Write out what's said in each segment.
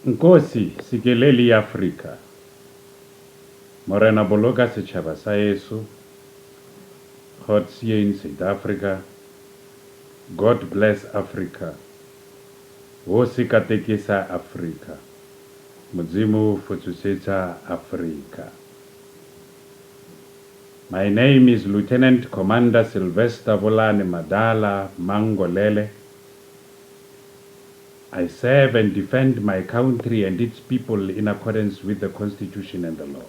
Nkosi sikeleli Afrika. Morena boloka setjhaba sa heso. God's in South Africa. God bless Africa. Ho sekatekisa Afrika. Modimo futsusetsa Afrika. My name is Lieutenant Commander Sylvester Volane Madala Mangolele. I serve and defend my country and its people in accordance with the Constitution and the law,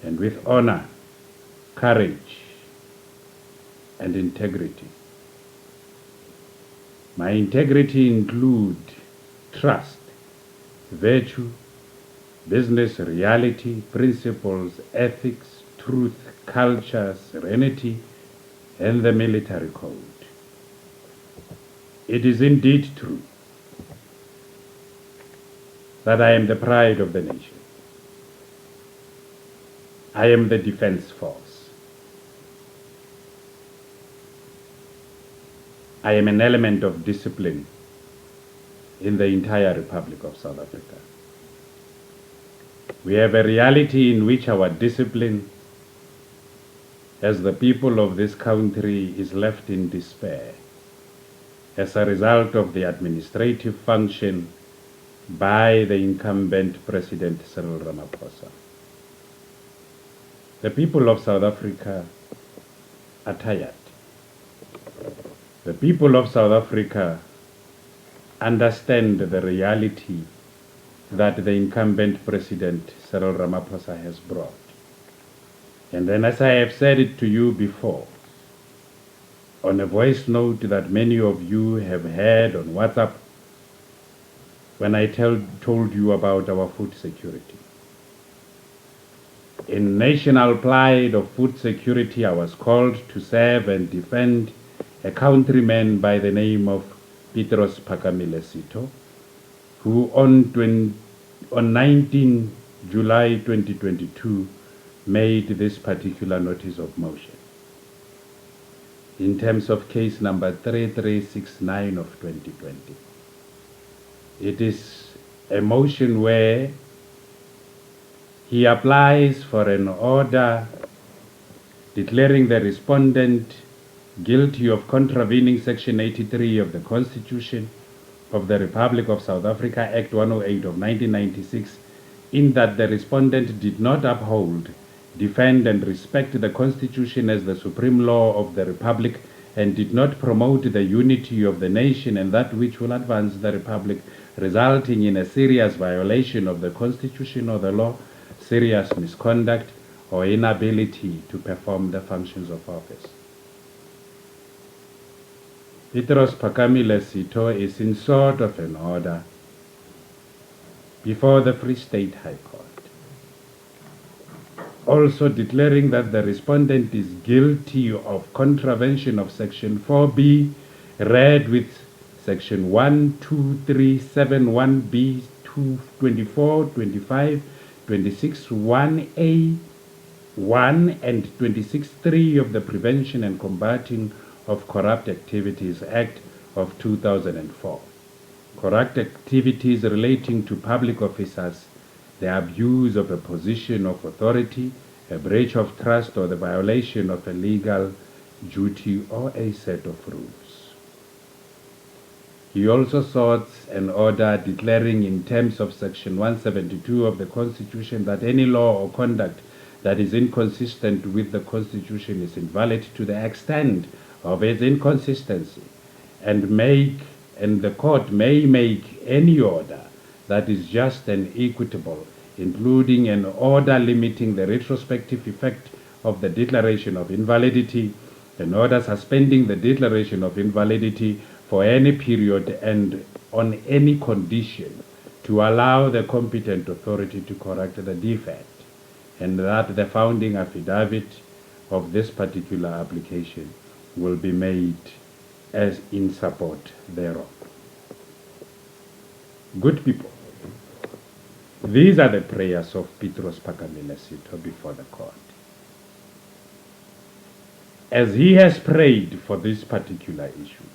and with honor, courage, and integrity. My integrity includes trust, virtue, business reality, principles, ethics, truth, culture, serenity, and the military code. It is indeed true that I am the pride of the nation. I am the defense force. I am an element of discipline in the entire Republic of South Africa. We have a reality in which our discipline as the people of this country is left in despair as a result of the administrative function by the incumbent President Cyril Ramaphosa. The people of South Africa are tired. The people of South Africa understand the reality that the incumbent President Cyril Ramaphosa has brought. And then, as I have said it to you before, on a voice note that many of you have heard on WhatsApp, when I told you about our food security. In national pride of food security, I was called to serve and defend a countryman by the name of Petros Phakamile Sito, who on 19 July 2022 made this particular notice of motion in terms of case number 3369 of 2020. It is a motion where he applies for an order declaring the respondent guilty of contravening Section 83 of the Constitution of the Republic of South Africa, Act 108 of 1996, in that the respondent did not uphold, defend, and respect the Constitution as the supreme law of the Republic, and did not promote the unity of the nation and that which will advance the Republic, resulting in a serious violation of the Constitution or the law, serious misconduct, or inability to perform the functions of office. Petros Phakamile Sito is in sort of an order before the Free State High Court, also declaring that the respondent is guilty of contravention of Section 4B, read with Section 1, 2, 3, 7, 1B, 2, 24, 25, 26, 1A, 1, and 26.3 of the Prevention and Combating of Corrupt Activities Act of 2004. Corrupt activities relating to public officers, the abuse of a position of authority, a breach of trust, or the violation of a legal duty or a set of rules. He also sought an order declaring in terms of Section 172 of the Constitution that any law or conduct that is inconsistent with the Constitution is invalid to the extent of its inconsistency, and the court may make any order that is just and equitable, including an order limiting the retrospective effect of the declaration of invalidity, an order suspending the declaration of invalidity for any period and on any condition to allow the competent authority to correct the defect, and that the founding affidavit of this particular application will be made as in support thereof. Good people, these are the prayers of Petros Phakamile Sito before the court. As he has prayed for this particular issue,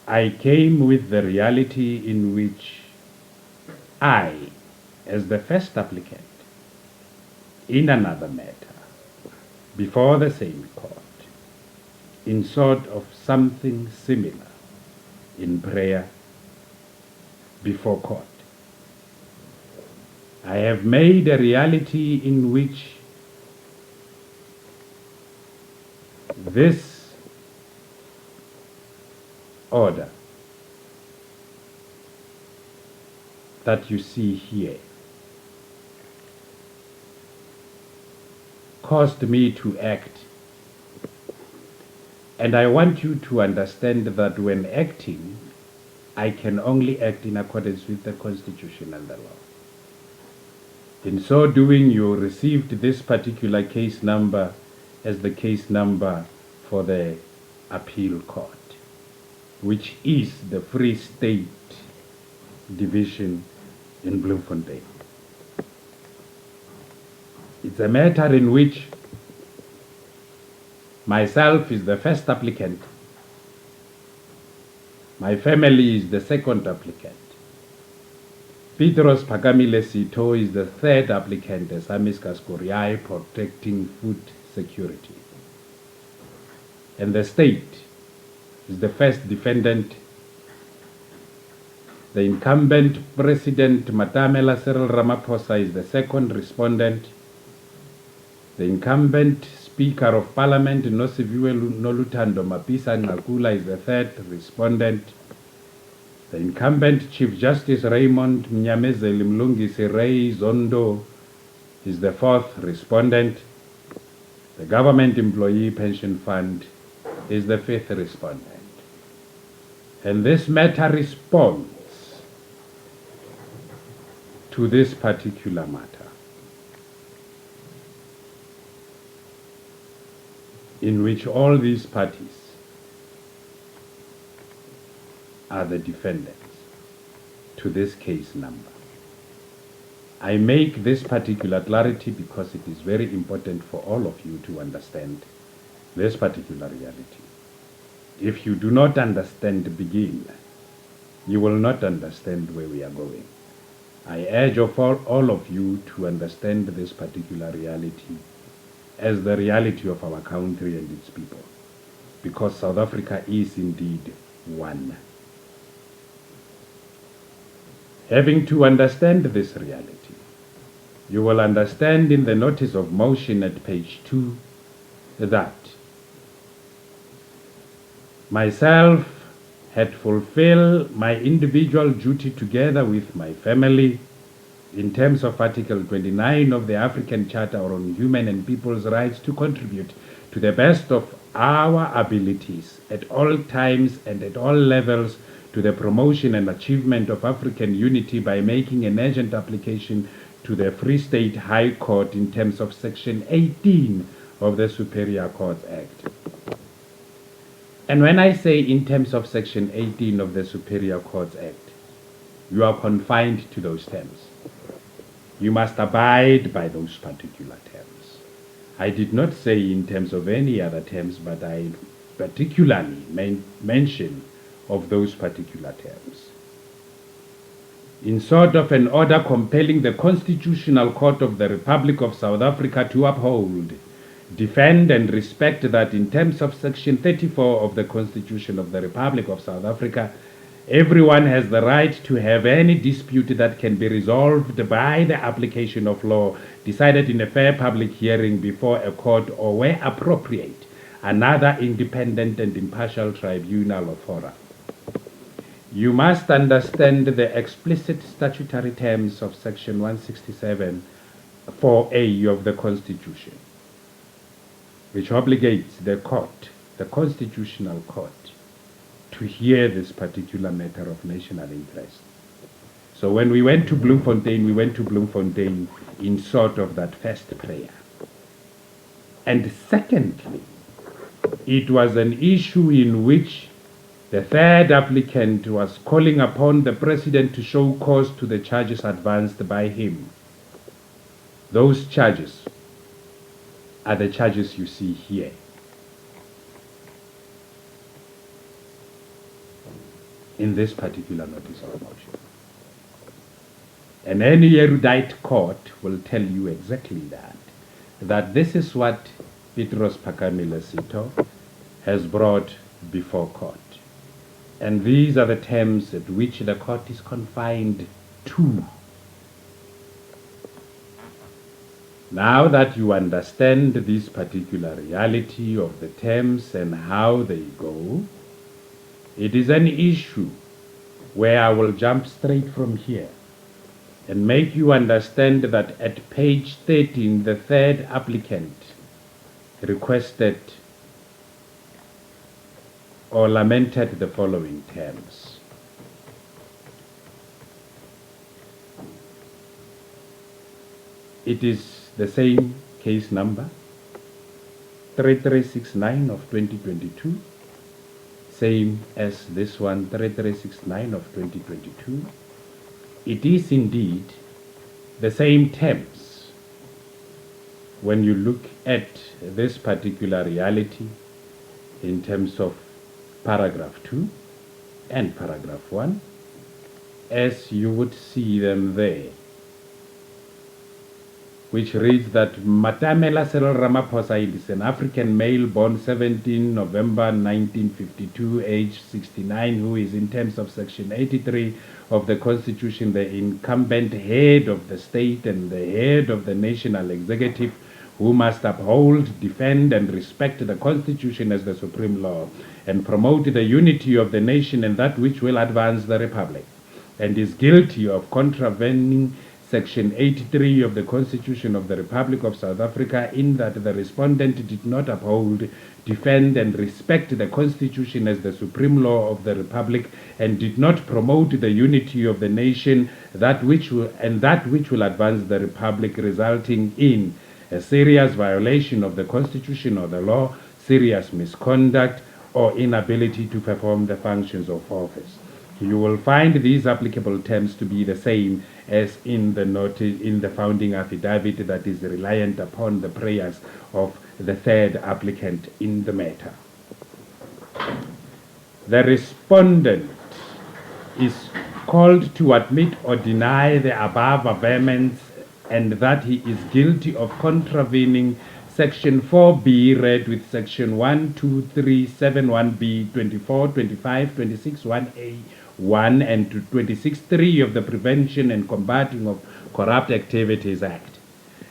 I came with the reality in which I, as the first applicant, in another matter, before the same court, in sort of something similar, in prayer before court, I have made a reality in which this order that you see here caused me to act. And I want you to understand that when acting, I can only act in accordance with the Constitution and the law. In so doing, you received this particular case number as the case number for the appeal court, which is the Free State Division in Bloemfontein. It's a matter in which myself is the first applicant, my family is the second applicant, Petros Pakamile Sito is the third applicant as Amis Kaskoriai protecting food security. And the state is the first defendant. The incumbent President Matamela Cyril Ramaphosa is the second respondent. The incumbent Speaker of Parliament Nosiviwe Noluthando Mapisa Ngakula is the third respondent. The incumbent Chief Justice Raymond Mnyamezeli Mlungisi Ray Zondo is the fourth respondent. The Government Employee Pension Fund is the fifth respondent. And this matter responds to this particular matter, in which all these parties are the defendants to this case number. I make this particular clarity because it is very important for all of you to understand this particular reality. If you do not understand the begin, you will not understand where we are going. I urge all of you to understand this particular reality as the reality of our country and its people, because South Africa is indeed one. Having to understand this reality, you will understand in the notice of motion at page 2 that myself had fulfilled my individual duty together with my family in terms of Article 29 of the African Charter on Human and People's Rights to contribute to the best of our abilities at all times and at all levels to the promotion and achievement of African unity by making an urgent application to the Free State High Court in terms of Section 18 of the Superior Courts Act. And when I say in terms of Section 18 of the Superior Courts Act, you are confined to those terms. You must abide by those particular terms. I did not say in terms of any other terms, but I particularly mention of those particular terms. In sort of an order compelling the Constitutional Court of the Republic of South Africa to uphold, defend and respect that in terms of Section 34 of the Constitution of the Republic of South Africa, everyone has the right to have any dispute that can be resolved by the application of law decided in a fair public hearing before a court or, where appropriate, another independent and impartial tribunal or forum. You must understand the explicit statutory terms of Section 167 4A of the Constitution, which obligates the court, the Constitutional Court, to hear this particular matter of national interest. So when we went to Bloemfontein, we went to Bloemfontein in sort of that first prayer. And secondly, it was an issue in which the third applicant was calling upon the president to show cause to the charges advanced by him. Those charges are the charges you see here. In this particular notice of motion. And any erudite court will tell you exactly that this is what Petros Phakamile Sito has brought before court. And these are the terms at which the court is confined to. Now that you understand this particular reality of the terms and how they go, it is an issue where I will jump straight from here and make you understand that at page 13, the third applicant requested or lamented the following terms. It is the same case number 3369 of 2022, same as this one 3369 of 2022. It is indeed the same terms when you look at this particular reality in terms of paragraph 2 and paragraph 1 as you would see them there, which reads that Matamela Cyril Ramaphosa is an African male born 17 November 1952, age 69, who is in terms of section 83 of the Constitution the incumbent head of the state and the head of the national executive, who must uphold, defend, and respect the Constitution as the supreme law and promote the unity of the nation and that which will advance the Republic, and is guilty of contravening Section 83 of the Constitution of the Republic of South Africa in that the respondent did not uphold, defend, and respect the Constitution as the supreme law of the Republic and did not promote the unity of the nation that which will advance the Republic, resulting in a serious violation of the Constitution or the law, serious misconduct, or inability to perform the functions of office. You will find these applicable terms to be the same as in the founding affidavit that is reliant upon the prayers of the third applicant in the matter. The respondent is called to admit or deny the above averments and that he is guilty of contravening Section 4B read with Section 1, 2, 3, 7, 1B, 24, 25, 26, 1A, 1 and 26.3 of the Prevention and Combating of Corrupt Activities Act.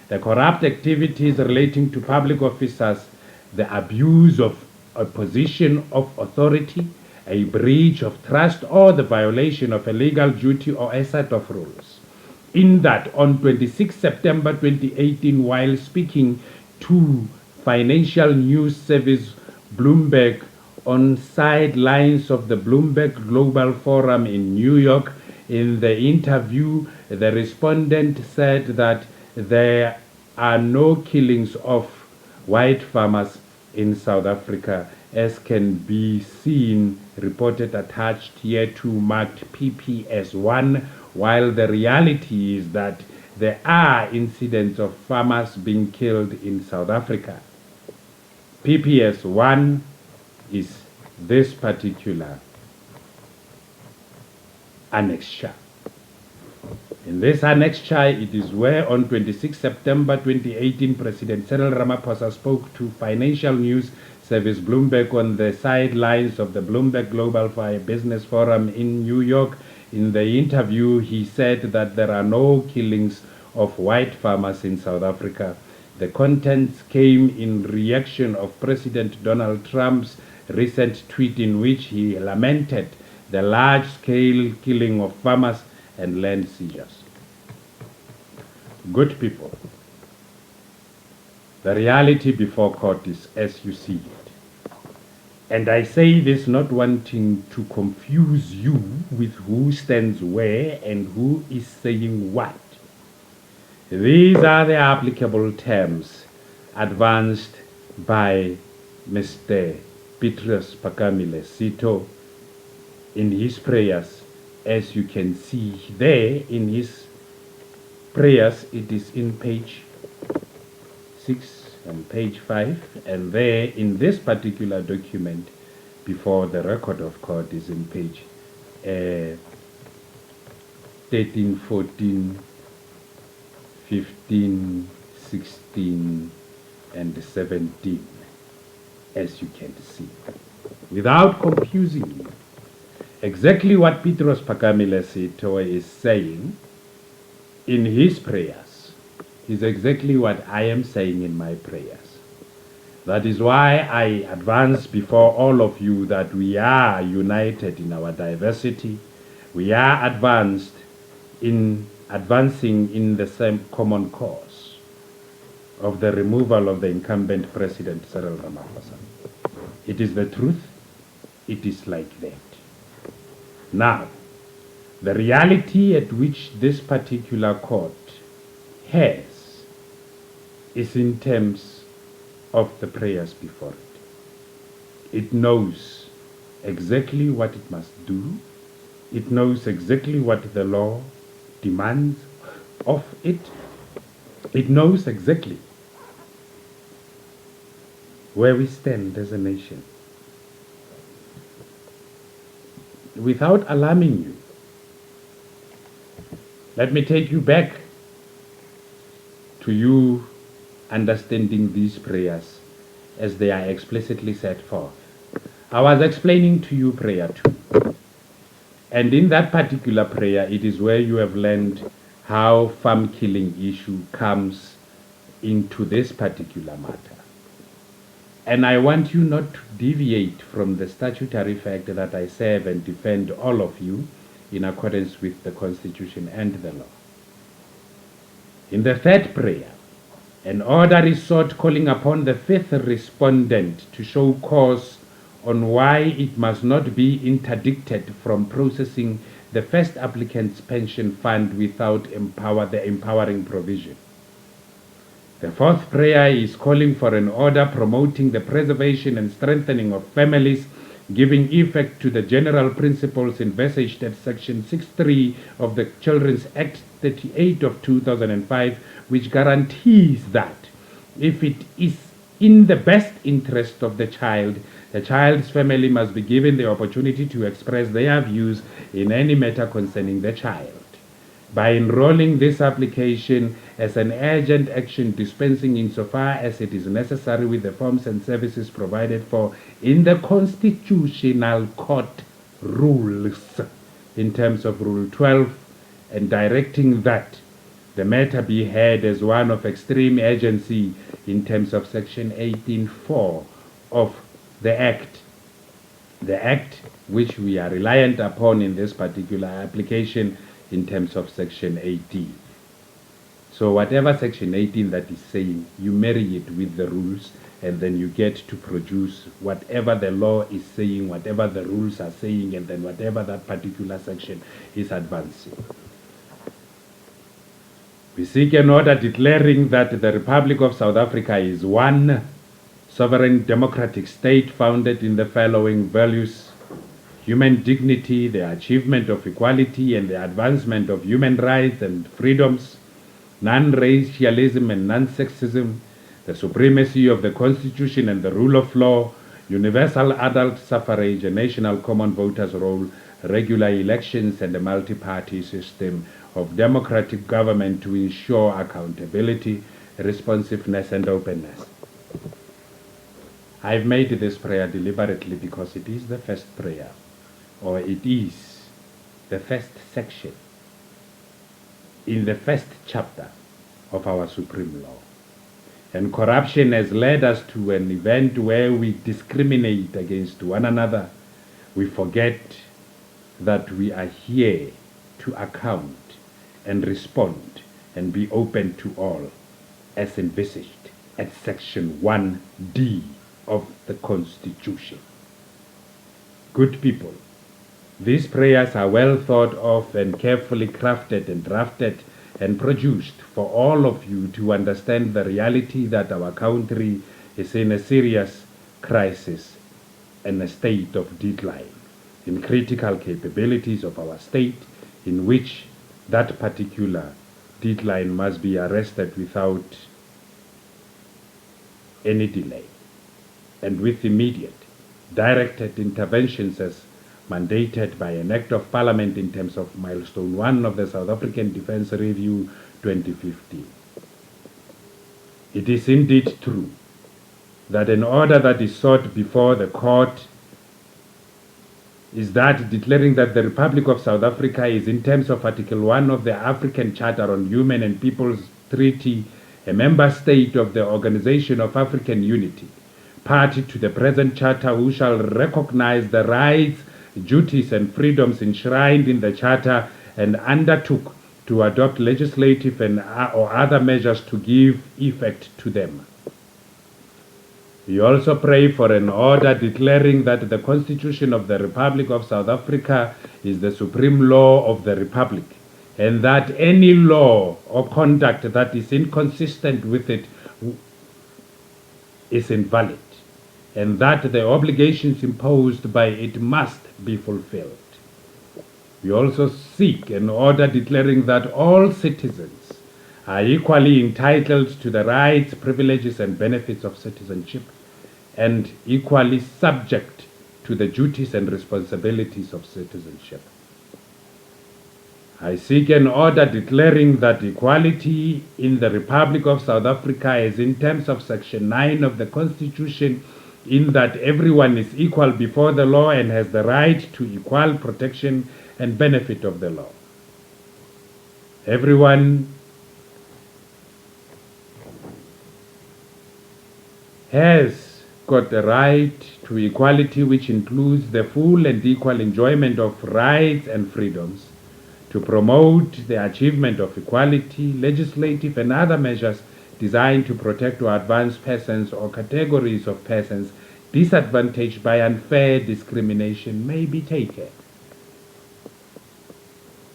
The corrupt activities relating to public officers, the abuse of a position of authority, a breach of trust, or the violation of a legal duty or a set of rules. In that, on 26 September 2018, while speaking to Financial News Service Bloomberg on sidelines of the Bloomberg Global Forum in New York, in the interview, the respondent said that there are no killings of white farmers in South Africa, as can be seen reported attached here to marked PPS1, while the reality is that there are incidents of farmers being killed in South Africa. PPS1 is this particular annexure. In this annexure, it is where on 26 September 2018, President Cyril Ramaphosa spoke to Financial News Service Bloomberg on the sidelines of the Bloomberg Global Business Forum in New York. In the interview, he said that there are no killings of white farmers in South Africa. The contents came in reaction of President Donald Trump's recent tweet in which he lamented the large-scale killing of farmers and land seizures. Good people, the reality before court is as you see it. And I say this not wanting to confuse you with who stands where and who is saying what. These are the applicable terms advanced by Mr. Petros Phakamile Sito in his prayers. As you can see there in his prayers, it is in page 6 and page 5, and there in this particular document before the record of court is in page 13 13, 14, 15, 16, and 17, as you can see, without confusing you. Exactly what Petros Pakamilesito is saying in his prayers is exactly what I am saying in my prayers. That is why I advance before all of you that we are united in our diversity. We are advancing in the same common cause of the removal of the incumbent President Cyril Ramaphosa. It is the truth. It is like that. Now, the reality at which this particular court has is in terms of the prayers before it. It knows exactly what it must do. It knows exactly what the law demands of it. It knows exactly where we stand as a nation. Without alarming you, let me take you back to you understanding these prayers as they are explicitly set forth. I was explaining to you prayer 2. And in that particular prayer, it is where you have learned how farm killing issue comes into this particular matter. And I want you not to deviate from the statutory fact that I serve and defend all of you in accordance with the Constitution and the law. In the third prayer, an order is sought calling upon the fifth respondent to show cause on why it must not be interdicted from processing the first applicant's pension fund without the empowering provision. The fourth prayer is calling for an order promoting the preservation and strengthening of families, giving effect to the general principles envisaged at Section 6.3 of the Children's Act 38 of 2005, which guarantees that if it is in the best interest of the child's family must be given the opportunity to express their views in any matter concerning the child. By enrolling this application as an urgent action dispensing insofar as it is necessary with the forms and services provided for in the Constitutional Court rules in terms of Rule 12, and directing that the matter be heard as one of extreme urgency in terms of Section 18.4 of the Act which we are reliant upon in this particular application in terms of Section 18. So whatever Section 18 that is saying, you marry it with the rules, and then you get to produce whatever the law is saying, whatever the rules are saying, and then whatever that particular section is advancing. We seek an order declaring that the Republic of South Africa is one sovereign democratic state founded in the following values: human dignity, the achievement of equality and the advancement of human rights and freedoms, non-racialism and non-sexism, the supremacy of the Constitution and the rule of law, universal adult suffrage, a national common voters' roll, regular elections, and a multi-party system of democratic government to ensure accountability, responsiveness, and openness. I've made this prayer deliberately because it is the first prayer, or it is the first section in the first chapter of our supreme law. And corruption has led us to an event where we discriminate against one another. We forget that we are here to account and respond and be open to all, as envisaged at Section 1D of the Constitution. Good people, these prayers are well thought of and carefully crafted and drafted and produced for all of you to understand the reality that our country is in a serious crisis and a state of decline in critical capabilities of our state, in which that particular decline must be arrested without any delay and with immediate directed interventions as mandated by an Act of Parliament in terms of Milestone 1 of the South African Defence Review 2015. It is indeed true that an order that is sought before the court is that declaring that the Republic of South Africa is, in terms of Article 1 of the African Charter on Human and Peoples Treaty, a member state of the Organization of African Unity, party to the present charter, who shall recognize the rights, duties and freedoms enshrined in the charter, and undertook to adopt legislative and or other measures to give effect to them. We also pray for an order declaring that the Constitution of the Republic of South Africa is the supreme law of the Republic, and that any law or conduct that is inconsistent with it is invalid, and that the obligations imposed by it must be fulfilled. We also seek an order declaring that all citizens are equally entitled to the rights, privileges, and benefits of citizenship, and equally subject to the duties and responsibilities of citizenship. I seek an order declaring that equality in the Republic of South Africa is, in terms of Section 9 of the Constitution, in that everyone is equal before the law and has the right to equal protection and benefit of the law. Everyone has got the right to equality, which includes the full and equal enjoyment of rights and freedoms, to promote the achievement of equality. Legislative and other measures designed to protect or advance persons or categories of persons disadvantaged by unfair discrimination may be taken.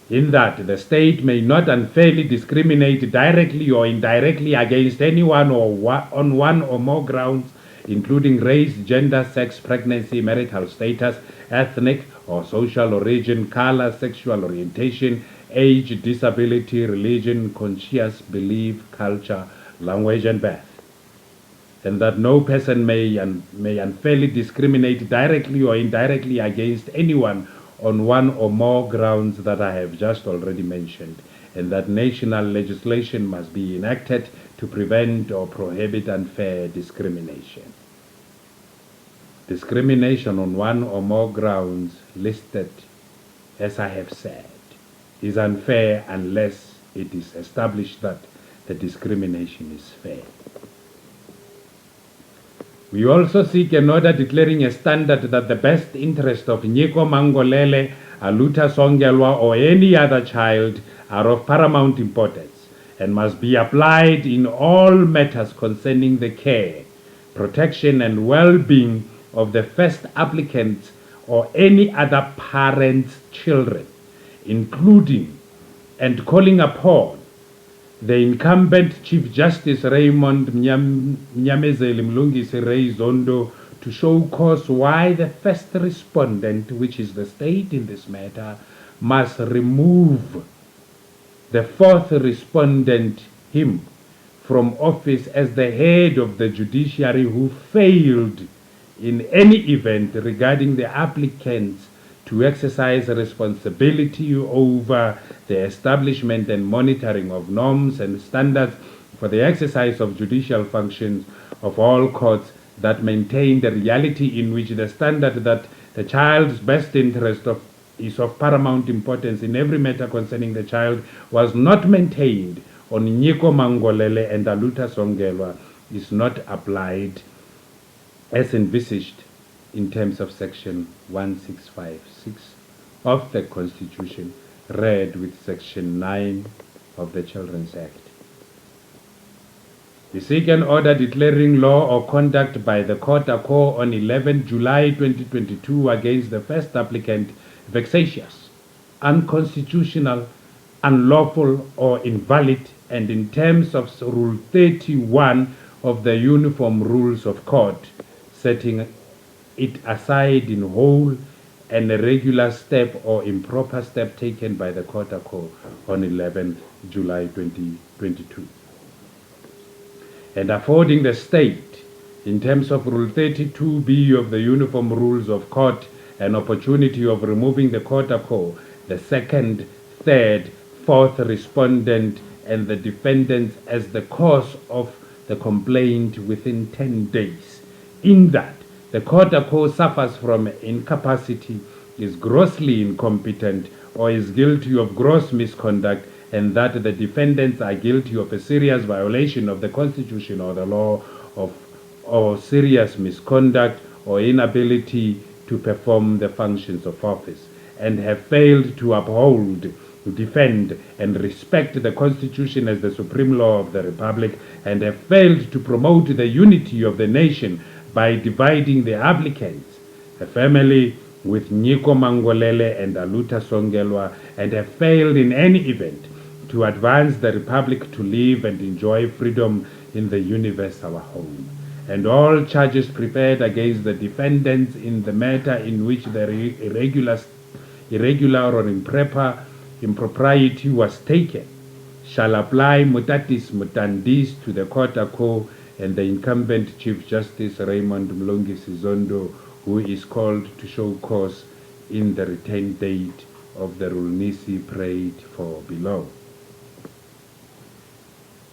In that the state may not unfairly discriminate directly or indirectly against anyone or on one or more grounds, including race, gender, sex, pregnancy, marital status, ethnic or social origin, color, sexual orientation, age, disability, religion, conscience, belief, culture, language, and birth. And that no person may unfairly discriminate directly or indirectly against anyone on one or more grounds that I have just already mentioned, and that national legislation must be enacted to prevent or prohibit unfair discrimination. Discrimination on one or more grounds listed, as I have said, is unfair unless it is established that the discrimination is fair. We also seek an order declaring a standard that the best interest of Nyiko Mangolele, Aluta Songelwa, or any other child are of paramount importance and must be applied in all matters concerning the care, protection, and well-being of the first applicant or any other parent's children, including and calling upon the incumbent Chief Justice Raymond Mnyamezeli Mlungisi Ray Zondo to show cause why the first respondent, which is the state in this matter, must remove the fourth respondent, him, from office as the head of the judiciary who failed in any event regarding the applicants to exercise responsibility over the establishment and monitoring of norms and standards for the exercise of judicial functions of all courts that maintain the reality in which the standard that the child's best interest is of paramount importance in every matter concerning the child was not maintained on Nyiko Mangolele and Aluta Songelwa is not applied as envisaged in terms of Section 1656 of the Constitution, read with Section 9 of the Children's Act. We seek an order declaring law or conduct by the Court Accord on 11 July 2022 against the first applicant vexatious, unconstitutional, unlawful, or invalid, and in terms of Rule 31 of the Uniform Rules of Court, setting it aside in whole, and a regular step or improper step taken by the Court Accord on 11 July 2022. And affording the state, in terms of Rule 32B of the Uniform Rules of Court, an opportunity of removing the court quo, the second, third, fourth respondent and the defendants as the cause of the complaint within 10 days. In that, the court quo suffers from incapacity, is grossly incompetent, or is guilty of gross misconduct, and that the defendants are guilty of a serious violation of the Constitution or the law or serious misconduct or inability to perform the functions of office, and have failed to uphold, defend, and respect the Constitution as the supreme law of the Republic, and have failed to promote the unity of the nation by dividing the applicants, a family with Niko Mangolele and Aluta Songelwa, and have failed in any event to advance the Republic to live and enjoy freedom in the universe, our home. And all charges prepared against the defendants in the matter in which the irregular or impropriety was taken shall apply mutatis mutandis to the court quo and the incumbent Chief Justice Raymond Mlongi Sizondo, who is called to show cause in the retained date of the Rulnisi prayed for below.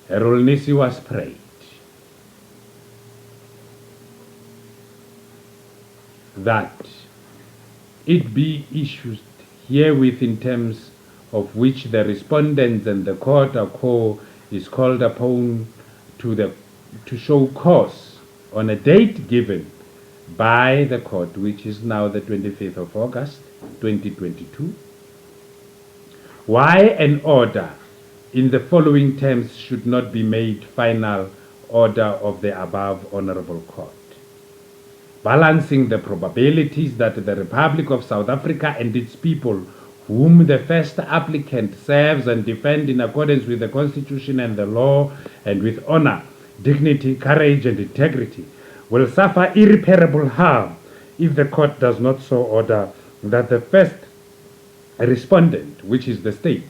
A Rulnisi was prayed that it be issued herewith in terms of which the respondents and the court quo is called upon to show cause on a date given by the court, which is now the 25th of August 2022, why an order in the following terms should not be made final order of the above honorable court. Balancing the probabilities that the Republic of South Africa and its people, whom the first applicant serves and defends in accordance with the Constitution and the law, and with honor, dignity, courage, and integrity, will suffer irreparable harm if the court does not so order that the first respondent, which is the state,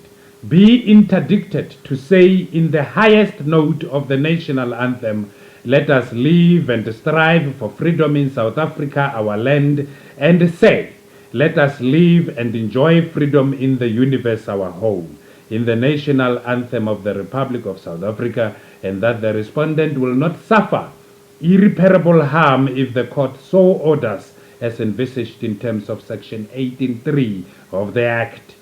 be interdicted to say in the highest note of the national anthem, "Let us live and strive for freedom in South Africa, our land," and say, "Let us live and enjoy freedom in the universe, our home," in the national anthem of the Republic of South Africa, and that the respondent will not suffer irreparable harm if the court so orders as envisaged in terms of Section 18.3 of the Act.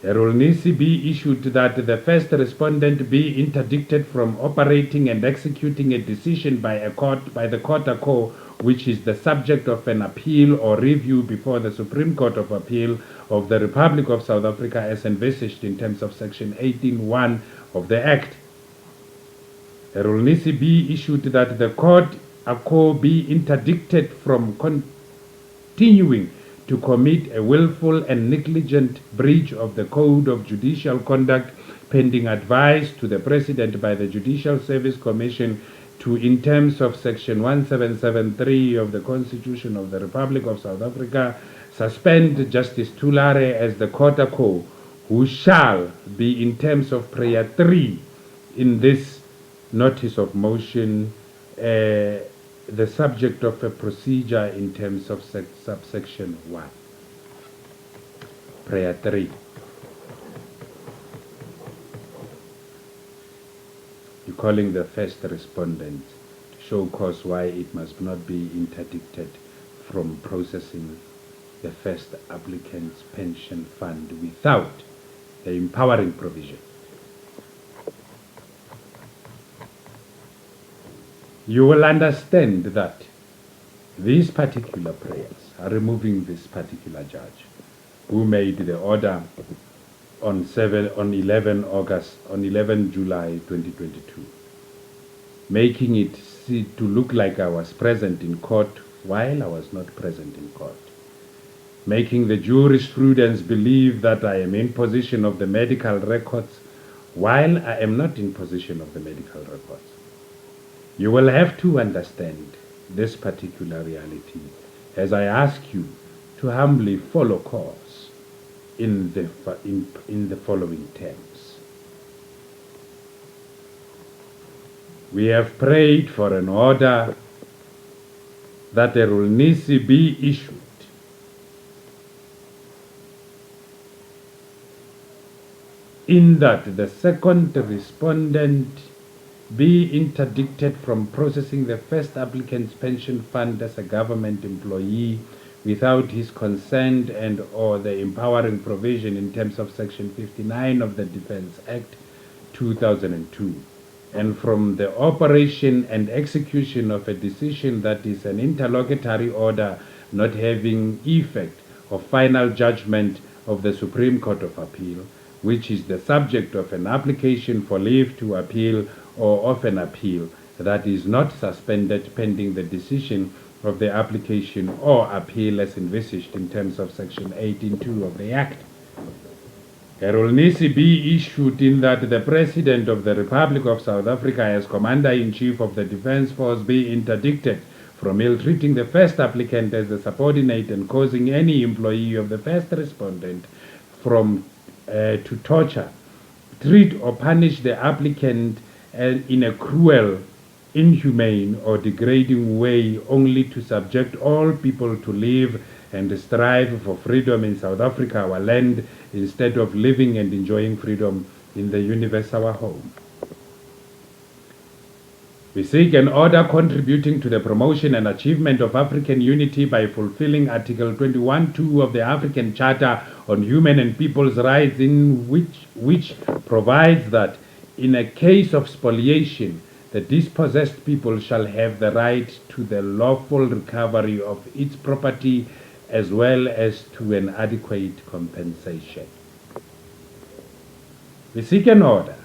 A Rulnisi be issued that the first respondent be interdicted from operating and executing a decision by the court quo, which is the subject of an appeal or review before the Supreme Court of Appeal of the Republic of South Africa as envisaged in terms of Section 18.1 of the Act. A Rulnisi be issued that the court quo be interdicted from continuing to commit a willful and negligent breach of the Code of Judicial Conduct pending advice to the President by the Judicial Service Commission to, in terms of Section 1773 of the Constitution of the Republic of South Africa, suspend Justice Tulare as the court quo, who shall be, in terms of Prayer 3 in this notice of motion, the subject of a procedure in terms of subsection 1. Prayer 3. You're calling the first respondent to show cause why it must not be interdicted from processing the first applicant's pension fund without the empowering provision. You will understand that these particular prayers are removing this particular judge who made the order on 11 July 2022, making it to look like I was present in court while I was not present in court, making the jurisprudence believe that I am in possession of the medical records while I am not in possession of the medical records. You will have to understand this particular reality as I ask you to humbly follow course in the following terms. We have prayed for an order that a rulnisi be issued in that the second respondent be interdicted from processing the first applicant's pension fund as a government employee without his consent and or the empowering provision in terms of Section 59 of the Defense Act 2002, and from the operation and execution of a decision that is an interlocutory order not having effect of final judgment of the Supreme Court of Appeal, which is the subject of an application for leave to appeal or of an appeal that is not suspended pending the decision of the application or appeal as envisaged in terms of Section 18.2 of the Act. A rulnisi be issued in that the President of the Republic of South Africa as Commander-in-Chief of the Defence Force be interdicted from ill-treating the first applicant as a subordinate and causing any employee of the first respondent to torture, treat or punish the applicant in a cruel, inhumane or degrading way only to subject all people to live and strive for freedom in South Africa, our land, instead of living and enjoying freedom in the universe, our home. We seek an order contributing to the promotion and achievement of African unity by fulfilling Article 21.2 of the African Charter on Human and People's Rights, in which provides that in a case of spoliation, the dispossessed people shall have the right to the lawful recovery of its property as well as to an adequate compensation. We seek an order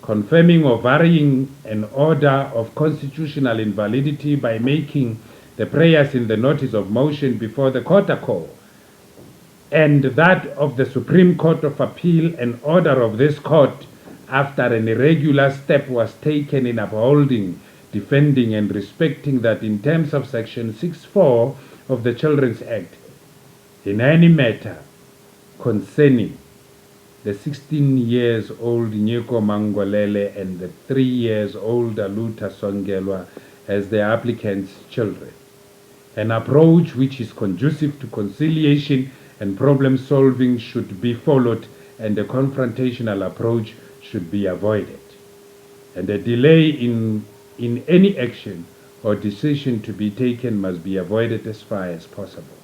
confirming or varying an order of constitutional invalidity by making the prayers in the notice of motion before the court a call, and that of the Supreme Court of Appeal an order of this court after an irregular step was taken in upholding, defending and respecting that in terms of Section 6.4 of the Children's Act, in any matter concerning the 16-years-old Nyeko Mangolele and the 3-years-old Aluta Songelwa as the applicant's children. An approach which is conducive to conciliation and problem solving should be followed, and a confrontational approach should be avoided. And a delay in any action or decision to be taken must be avoided as far as possible.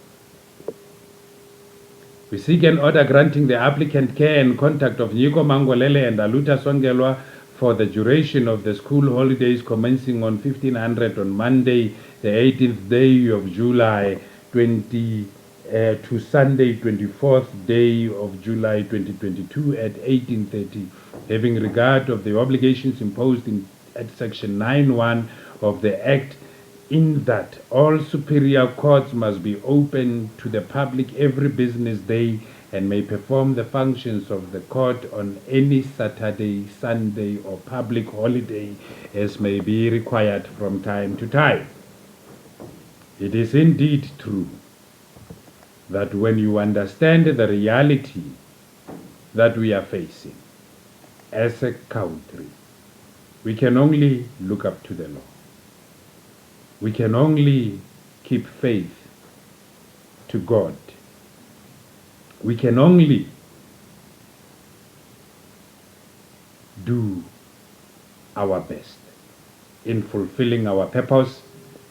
We seek an order granting the applicant care and contact of Nyeko Mangolele and Aluta Songelwa for the duration of the school holidays commencing on 1500 on Monday, the 18th day of July to Sunday, 24th day of July 2022 at 18:30, having regard of the obligations imposed at Section 9.1 of the Act, in that all superior courts must be open to the public every business day and may perform the functions of the court on any Saturday, Sunday, or public holiday as may be required from time to time. It is indeed true that when you understand the reality that we are facing as a country, we can only look up to the law. We can only keep faith to God. We can only do our best in fulfilling our purpose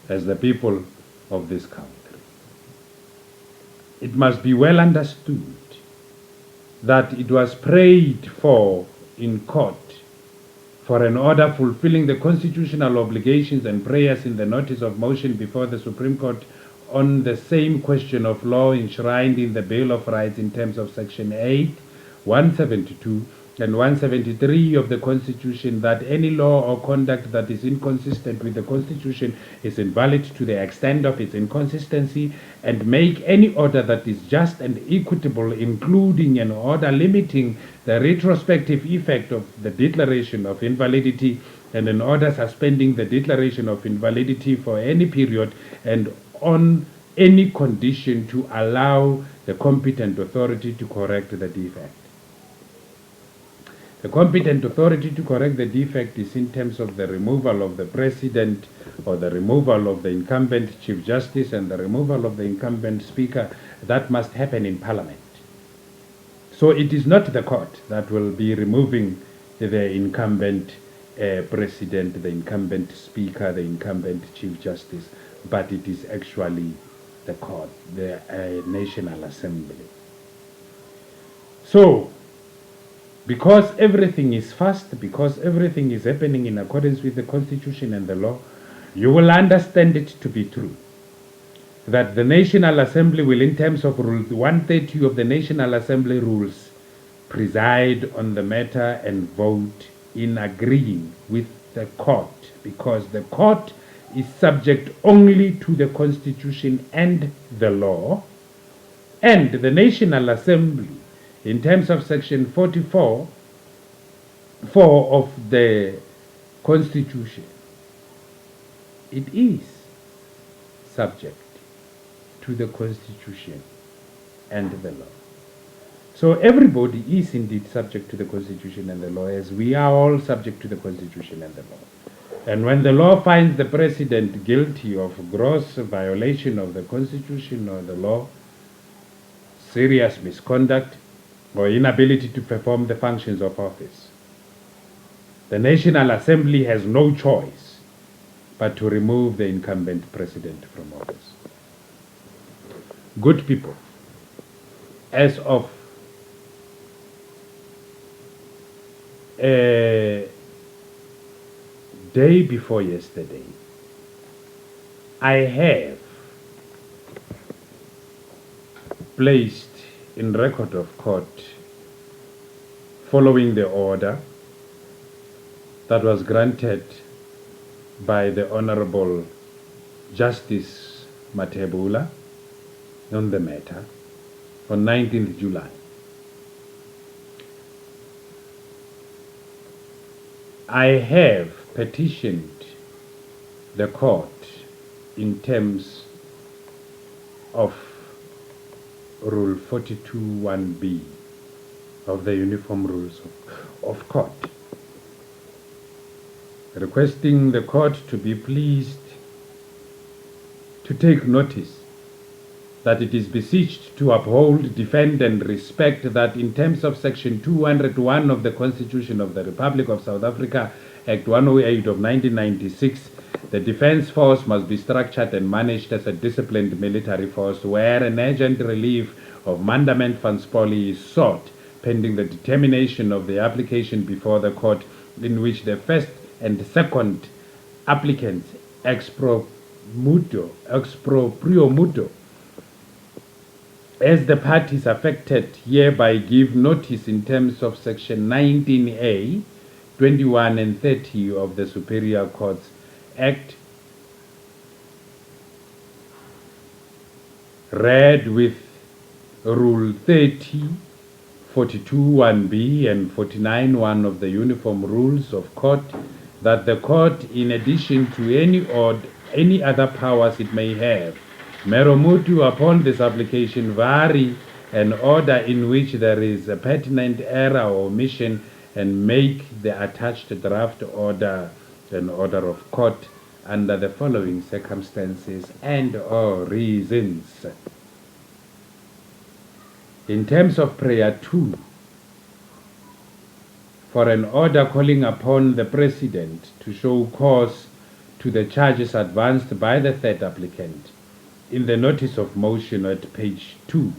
as the people of this country. It must be well understood that it was prayed for in court for an order fulfilling the constitutional obligations and prayers in the notice of motion before the Supreme Court on the same question of law enshrined in the Bill of Rights in terms of Section 8, 172, and 173 of the Constitution, that any law or conduct that is inconsistent with the Constitution is invalid to the extent of its inconsistency, and make any order that is just and equitable, including an order limiting the retrospective effect of the declaration of invalidity, and an order suspending the declaration of invalidity for any period and on any condition to allow the competent authority to correct the defect. The competent authority to correct the defect is in terms of the removal of the president or the removal of the incumbent chief justice and the removal of the incumbent speaker. That must happen in parliament. So it is not the court that will be removing the incumbent president, the incumbent speaker, the incumbent chief justice, but it is actually the court, the National Assembly. So, because everything is fast, because everything is happening in accordance with the Constitution and the law, you will understand it to be true that the National Assembly will, in terms of Rule 130 of the National Assembly rules, preside on the matter and vote in agreeing with the court, because the court is subject only to the Constitution and the law, and the National Assembly, in terms of Section 44 of the Constitution, it is subject to the Constitution and the law. So everybody is indeed subject to the Constitution and the law, as we are all subject to the Constitution and the law. And when the law finds the president guilty of gross violation of the Constitution or the law, serious misconduct, or inability to perform the functions of office, the National Assembly has no choice but to remove the incumbent president from office. Good people, as of a day before yesterday, I have placed in record of court, following the order that was granted by the Honorable Justice Matebula on the matter on 19th July. I have petitioned the court in terms of Rule 42(1)(b) of the Uniform Rules of Court, requesting the court to be pleased to take notice that it is beseeched to uphold, defend, and respect that in terms of Section 201 of the Constitution of the Republic of South Africa, Act 108 of 1996, the defense force must be structured and managed as a disciplined military force where an urgent relief of mandament fanspoli is sought, pending the determination of the application before the court, in which the first and second applicants ex proprio mutuo, as the parties affected hereby give notice in terms of Section 19A, 21 and 30 of the Superior Courts Act, read with Rule 30, 42(1)(b) and 49(1) of the Uniform Rules of Court, that the court, in addition to any other powers it may have, mero mutu upon this application vary an order in which there is a pertinent error or omission, and make the attached draft order an order of court under the following circumstances and or reasons. In terms of prayer 2, for an order calling upon the President to show cause to the charges advanced by the third applicant, in the notice of motion at page 2,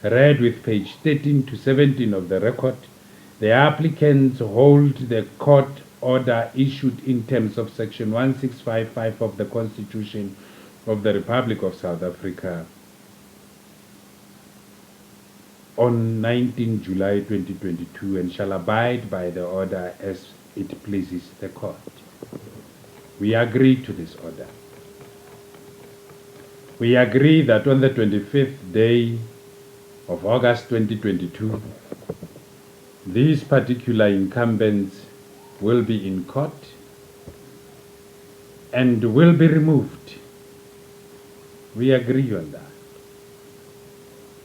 read with page 13 to 17 of the record, the applicants hold the court order issued in terms of Section 1655 of the Constitution of the Republic of South Africa on 19 July 2022 and shall abide by the order as it pleases the court. We agree to this order. We agree that on the 25th day of August 2022, these particular incumbents will be in court and will be removed. We agree on that.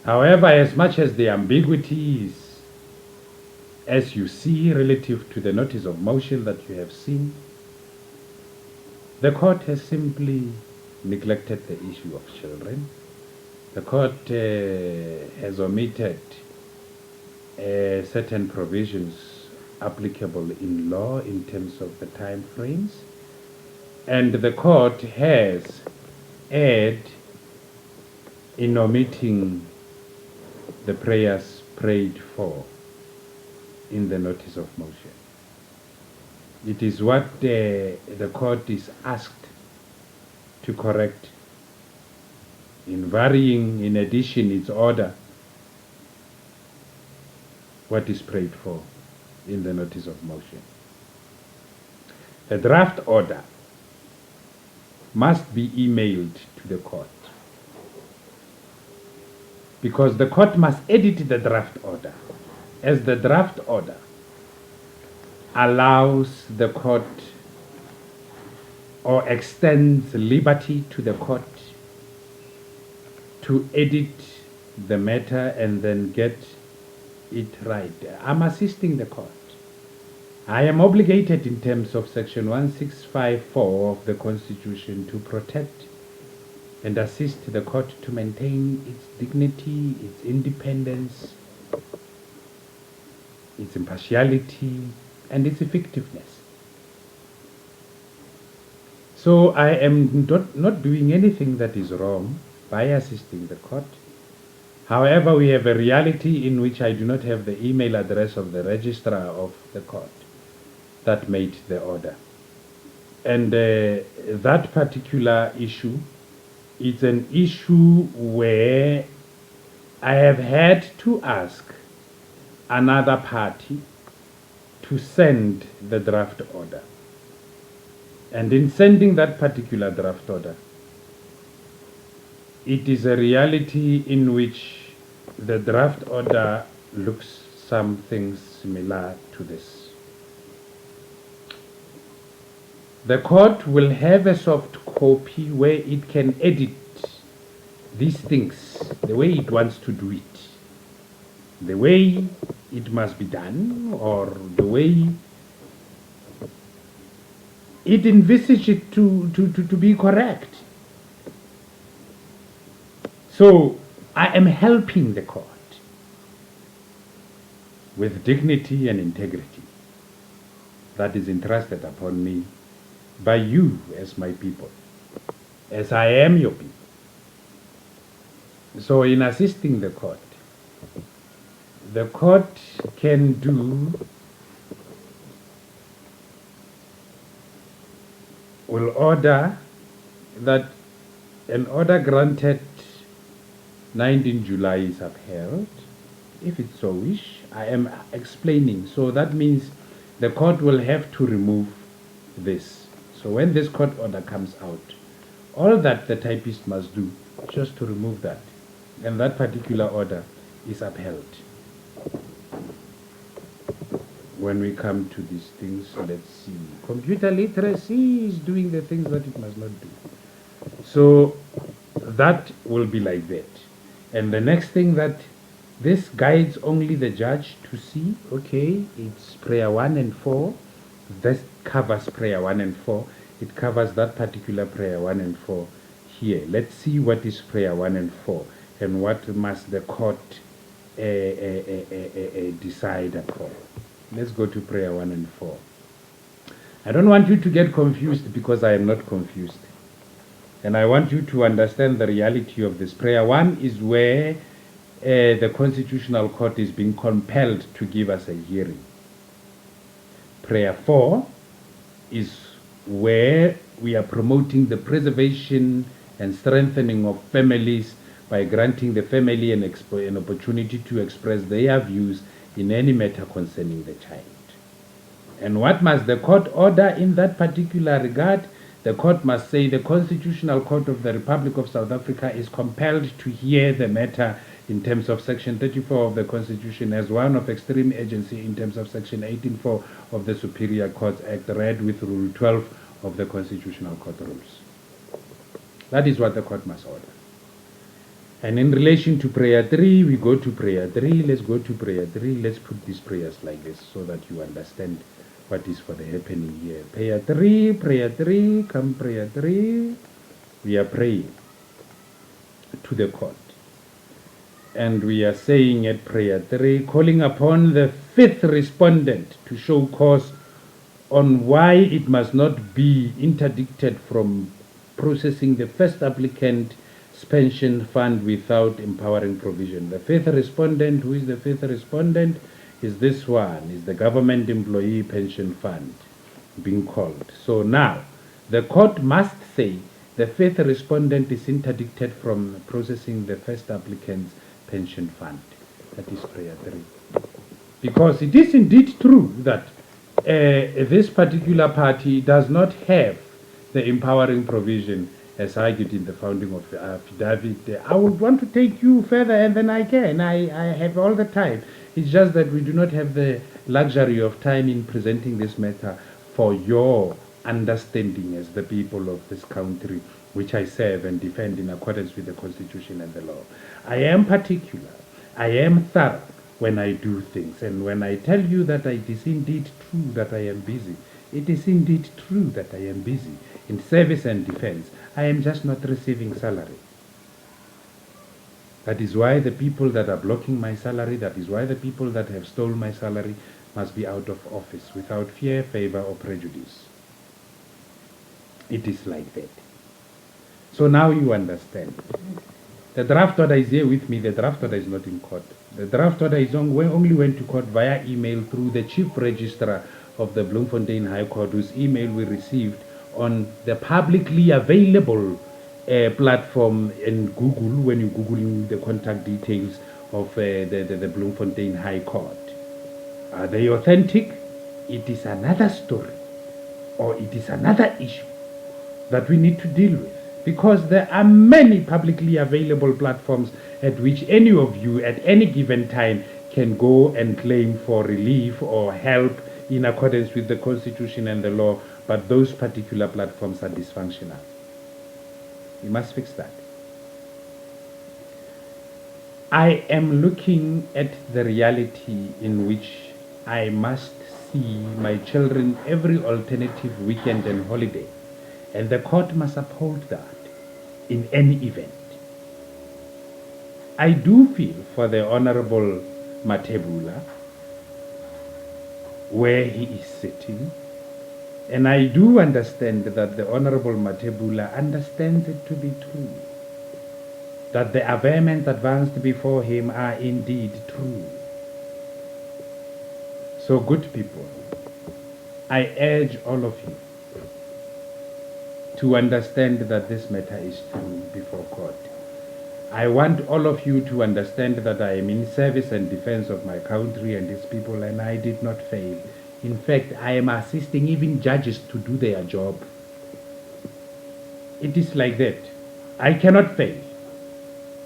However, as much as the ambiguity is as you see relative to the notice of motion that you have seen, the court has simply neglected the issue of children. The court has omitted certain provisions applicable in law in terms of the time frames, and the court has erred in omitting the prayers prayed for in the notice of motion. It is what the court is asked to correct in varying, in addition, its order, what is prayed for in the notice of motion. The draft order must be emailed to the court, because the court must edit the draft order, as the draft order allows the court or extends liberty to the court to edit the matter and then get it right. I'm assisting the court. I am obligated in terms of Section 1654 of the Constitution to protect and assist the court to maintain its dignity, its independence, its impartiality, and its effectiveness. So I am not doing anything that is wrong by assisting the court. However, we have a reality in which I do not have the email address of the registrar of the court that made the order. And that particular issue is an issue where I have had to ask another party to send the draft order. And in sending that particular draft order, it is a reality in which the draft order looks something similar to this. The court will have a soft copy where it can edit these things the way it wants to do it, the way it must be done, or the way it envisages it to be correct. So I am helping the court with dignity and integrity that is entrusted upon me by you as my people, as I am your people. So in assisting the court can will order that an order granted 19 July is upheld, if it so wish. I am explaining. So that means the court will have to remove this. So when this court order comes out, all that the typist must do is just to remove that. And that particular order is upheld. When we come to these things, let's see. Computer literacy is doing the things that it must not do. So that will be like that. And the next thing that this guides only the judge to see, okay, it's prayer 1 and 4. This covers prayer 1 and 4. It covers that particular prayer 1 and 4 here. Let's see what is prayer 1 and 4 and what must the court decide upon. Let's go to prayer 1 and 4. I don't want you to get confused, because I am not confused. And I want you to understand the reality of this. Prayer 1 is where the Constitutional Court is being compelled to give us a hearing. Prayer 4 is where we are promoting the preservation and strengthening of families by granting the family an opportunity to express their views in any matter concerning the child. And what must the court order in that particular regard? The court must say the Constitutional Court of the Republic of South Africa is compelled to hear the matter in terms of Section 34 of the Constitution as one of extreme urgency in terms of Section 18.4 of the Superior Courts Act, read with Rule 12 of the Constitutional Court rules. That is what the court must order. And in relation to prayer 3, we go to prayer 3. Let's go to prayer 3. Let's put these prayers like this so that you understand what is for the happening here. Prayer 3, come prayer 3. We are praying to the court. And we are saying at prayer 3, calling upon the fifth respondent to show cause on why it must not be interdicted from processing the first applicant's pension fund without empowering provision. The fifth respondent, who is the fifth respondent, is this one, is the government employee pension fund being called. So now, the court must say the fifth respondent is interdicted from processing the first applicant's pension fund. That is prayer 3. Because it is indeed true that this particular party does not have the empowering provision as argued in the founding of the affidavit. I would want to take you further, and then I can. I have all the time. It's just that we do not have the luxury of time in presenting this matter for your understanding as the people of this country, which I serve and defend in accordance with the Constitution and the law. I am particular. I am thorough when I do things. And when I tell you that it is indeed true that I am busy, it is indeed true that I am busy in service and defense. I am just not receiving salary. That is why the people that are blocking my salary, that is why the people that have stolen my salary must be out of office without fear, favor, or prejudice. It is like that. So now you understand. The draft order is here with me. The draft order is not in court. The draft order is only went to court via email through the chief registrar of the Bloemfontein High Court, whose email we received on the publicly available platform in Google, when you Google the contact details of the Bloemfontein High Court. Are they authentic? It is another story, or it is another issue that we need to deal with, because there are many publicly available platforms at which any of you at any given time can go and claim for relief or help in accordance with the Constitution and the law, but those particular platforms are dysfunctional. We must fix that. I am looking at the reality in which I must see my children every alternative weekend and holiday, and the court must uphold that in any event. I do feel for the Honorable Matebula, where he is sitting, and I do understand that the Honorable Matebula understands it to be true, that the averments advanced before him are indeed true. So, good people, I urge all of you to understand that this matter is true before court. I want all of you to understand that I am in service and defense of my country and its people, and I did not fail. In fact, I am assisting even judges to do their job. It is like that. I cannot fail.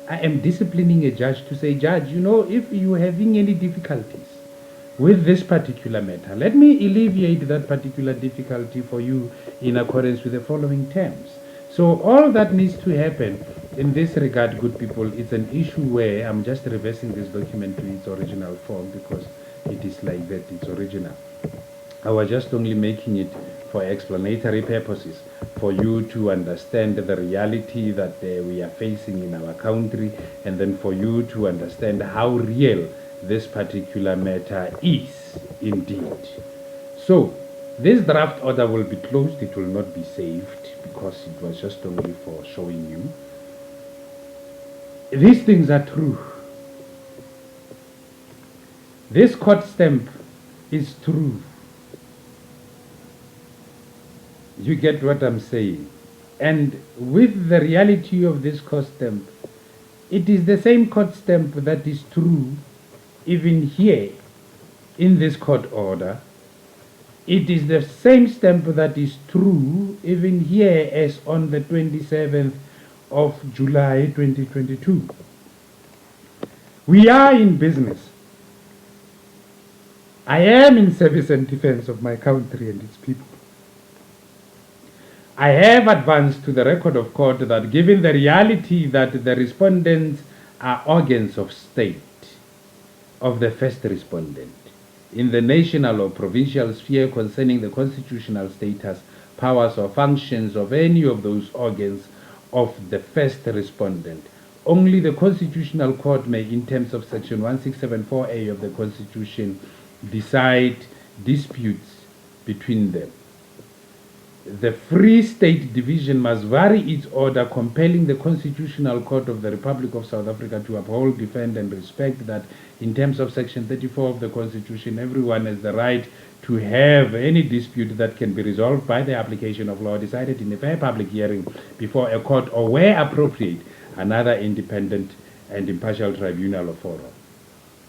I am disciplining a judge to say, Judge, if you are having any difficulties with this particular matter, let me alleviate that particular difficulty for you in accordance with the following terms. So all that needs to happen in this regard, good people, it's an issue where I'm just reversing this document to its original form because it is like that, it's original. I was just only making it for explanatory purposes, for you to understand the reality that we are facing in our country, and then for you to understand how real this particular matter is indeed. So, this draft order will be closed, it will not be saved, because it was just only for showing you. These things are true. This court stamp is true. You get what I'm saying? And with the reality of this court stamp, it is the same court stamp that is true even here in this court order. It is the same stamp that is true even here as on the 27th of July 2022. We are in business. I am in service and defense of my country and its people. I have advanced to the record of court that given the reality that the respondents are organs of state of the first respondent in the national or provincial sphere concerning the constitutional status, powers, or functions of any of those organs of the first respondent. Only the Constitutional Court may, in terms of Section 1674A of the Constitution, decide disputes between them. The Free State Division must vary its order, compelling the Constitutional Court of the Republic of South Africa to uphold, defend, and respect that, in terms of Section 34 of the Constitution, everyone has the right to have any dispute that can be resolved by the application of law decided in a fair public hearing before a court, or, where appropriate, another independent and impartial tribunal or forum.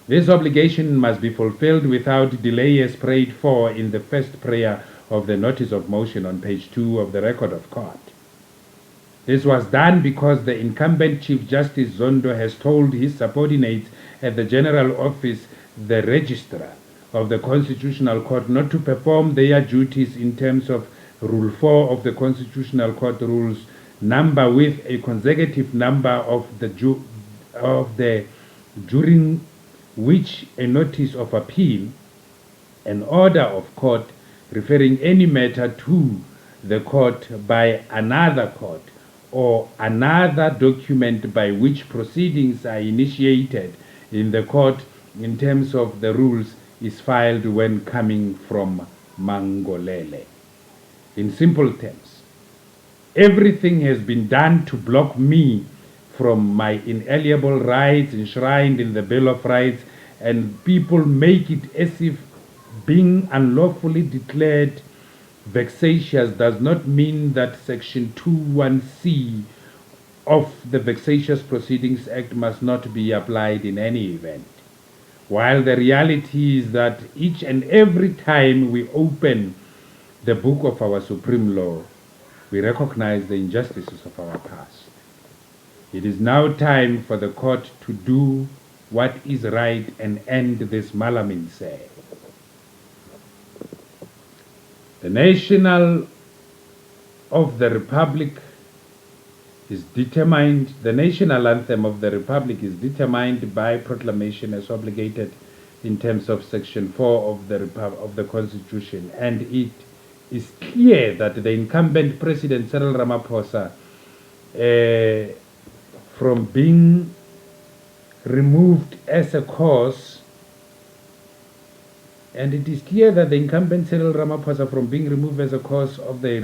This obligation must be fulfilled without delay, as prayed for in the first prayer of the notice of motion on page 2 of the record of court. This was done because the incumbent Chief Justice Zondo has told his subordinates at the General Office, the Registrar of the Constitutional Court, not to perform their duties in terms of Rule 4 of the Constitutional Court rules, number with a consecutive number of the during which a notice of appeal, an order of court referring any matter to the court by another court, or another document by which proceedings are initiated in the court in terms of the rules, is filed when coming from Mangolele. In simple terms, everything has been done to block me from my inalienable rights enshrined in the Bill of Rights, and people make it as if being unlawfully declared vexatious does not mean that Section 21C of the Vexatious Proceedings Act must not be applied in any event. While the reality is that each and every time we open the book of our supreme law, we recognize the injustices of our past. It is now time for the court to do what is right and end this malaminse. The national of the Republic is determined, the national anthem of the Republic is determined by proclamation as obligated in terms of Section 4 of the Constitution, and it is clear that the incumbent President Cyril Ramaphosa, from being removed as a cause, and it is clear that the incumbent Cyril Ramaphosa, from being removed as a cause of the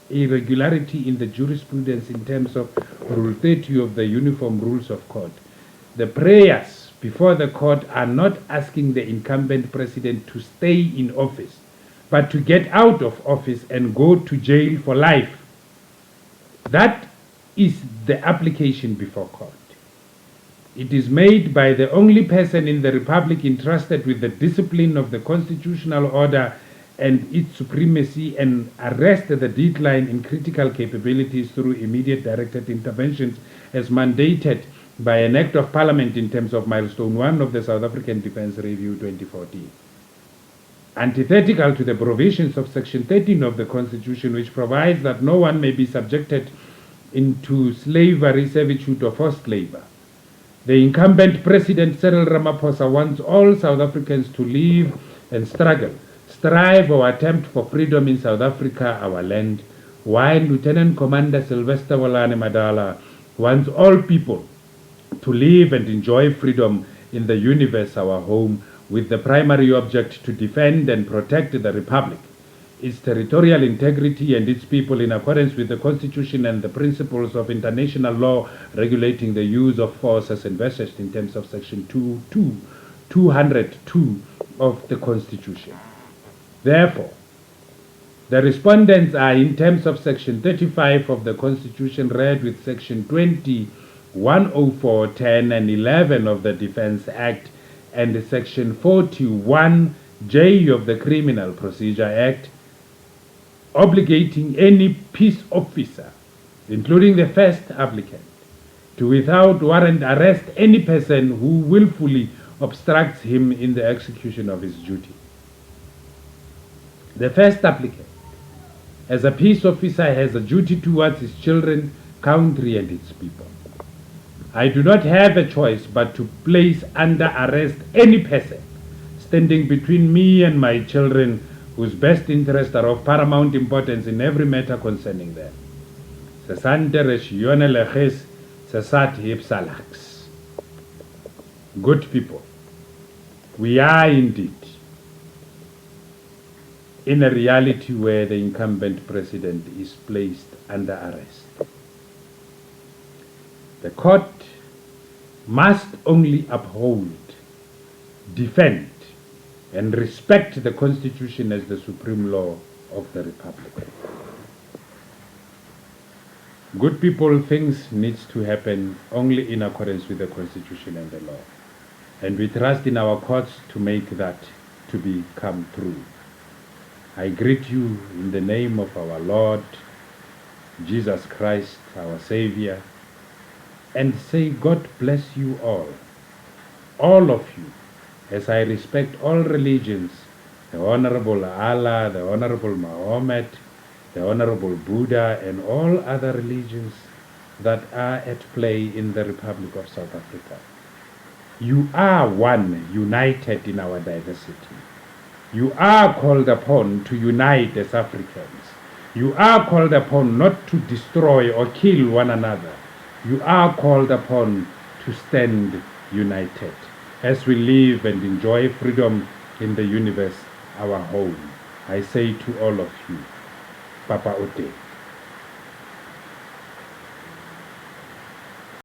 irregularity in the jurisprudence in terms of Rule 30 of the Uniform Rules of Court, the prayers before the court are not asking the incumbent president to stay in office, but to get out of office and go to jail for life. That is the application before court. It is made by the only person in the Republic entrusted with the discipline of the constitutional order and its supremacy, and arrest the decline in critical capabilities through immediate directed interventions as mandated by an Act of Parliament in terms of Milestone 1 of the South African Defence Review 2014. Antithetical to the provisions of Section 13 of the Constitution, which provides that no one may be subjected into slavery, servitude, or forced labor. The incumbent President Cyril Ramaphosa wants all South Africans to live and struggle, strive or attempt for freedom in South Africa, our land, while Lieutenant Commander Sylvester Wolane Madala wants all people to live and enjoy freedom in the universe, our home, with the primary object to defend and protect the Republic, its territorial integrity and its people, in accordance with the Constitution and the principles of international law regulating the use of force as envisaged in terms of Section 202 of the Constitution. Therefore, the respondents are, in terms of Section 35 of the Constitution, read with Section 20, 104, 10, and 11 of the Defence Act, and Section 41J of the Criminal Procedure Act, obligating any peace officer, including the first applicant, to without warrant arrest any person who willfully obstructs him in the execution of his duty. The first applicant, as a peace officer, has a duty towards his children, country, and its people. I do not have a choice but to place under arrest any person standing between me and my children whose best interests are of paramount importance in every matter concerning them. Sesante reshione leges, sesat hipsalax. Good people, we are indeed in a reality where the incumbent president is placed under arrest. The court must only uphold, defend, and respect the Constitution as the supreme law of the Republic. Good people, things need to happen only in accordance with the Constitution and the law. And we trust in our courts to make that to become true. I greet you in the name of our Lord, Jesus Christ, our Savior, and say God bless you all of you, as I respect all religions, the Honorable Allah, the Honorable Muhammad, the Honorable Buddha, and all other religions that are at play in the Republic of South Africa. You are one, united in our diversity. You are called upon to unite as Africans. You are called upon not to destroy or kill one another. You are called upon to stand united as we live and enjoy freedom in the universe, our home. I say to all of you, Papa O Teng.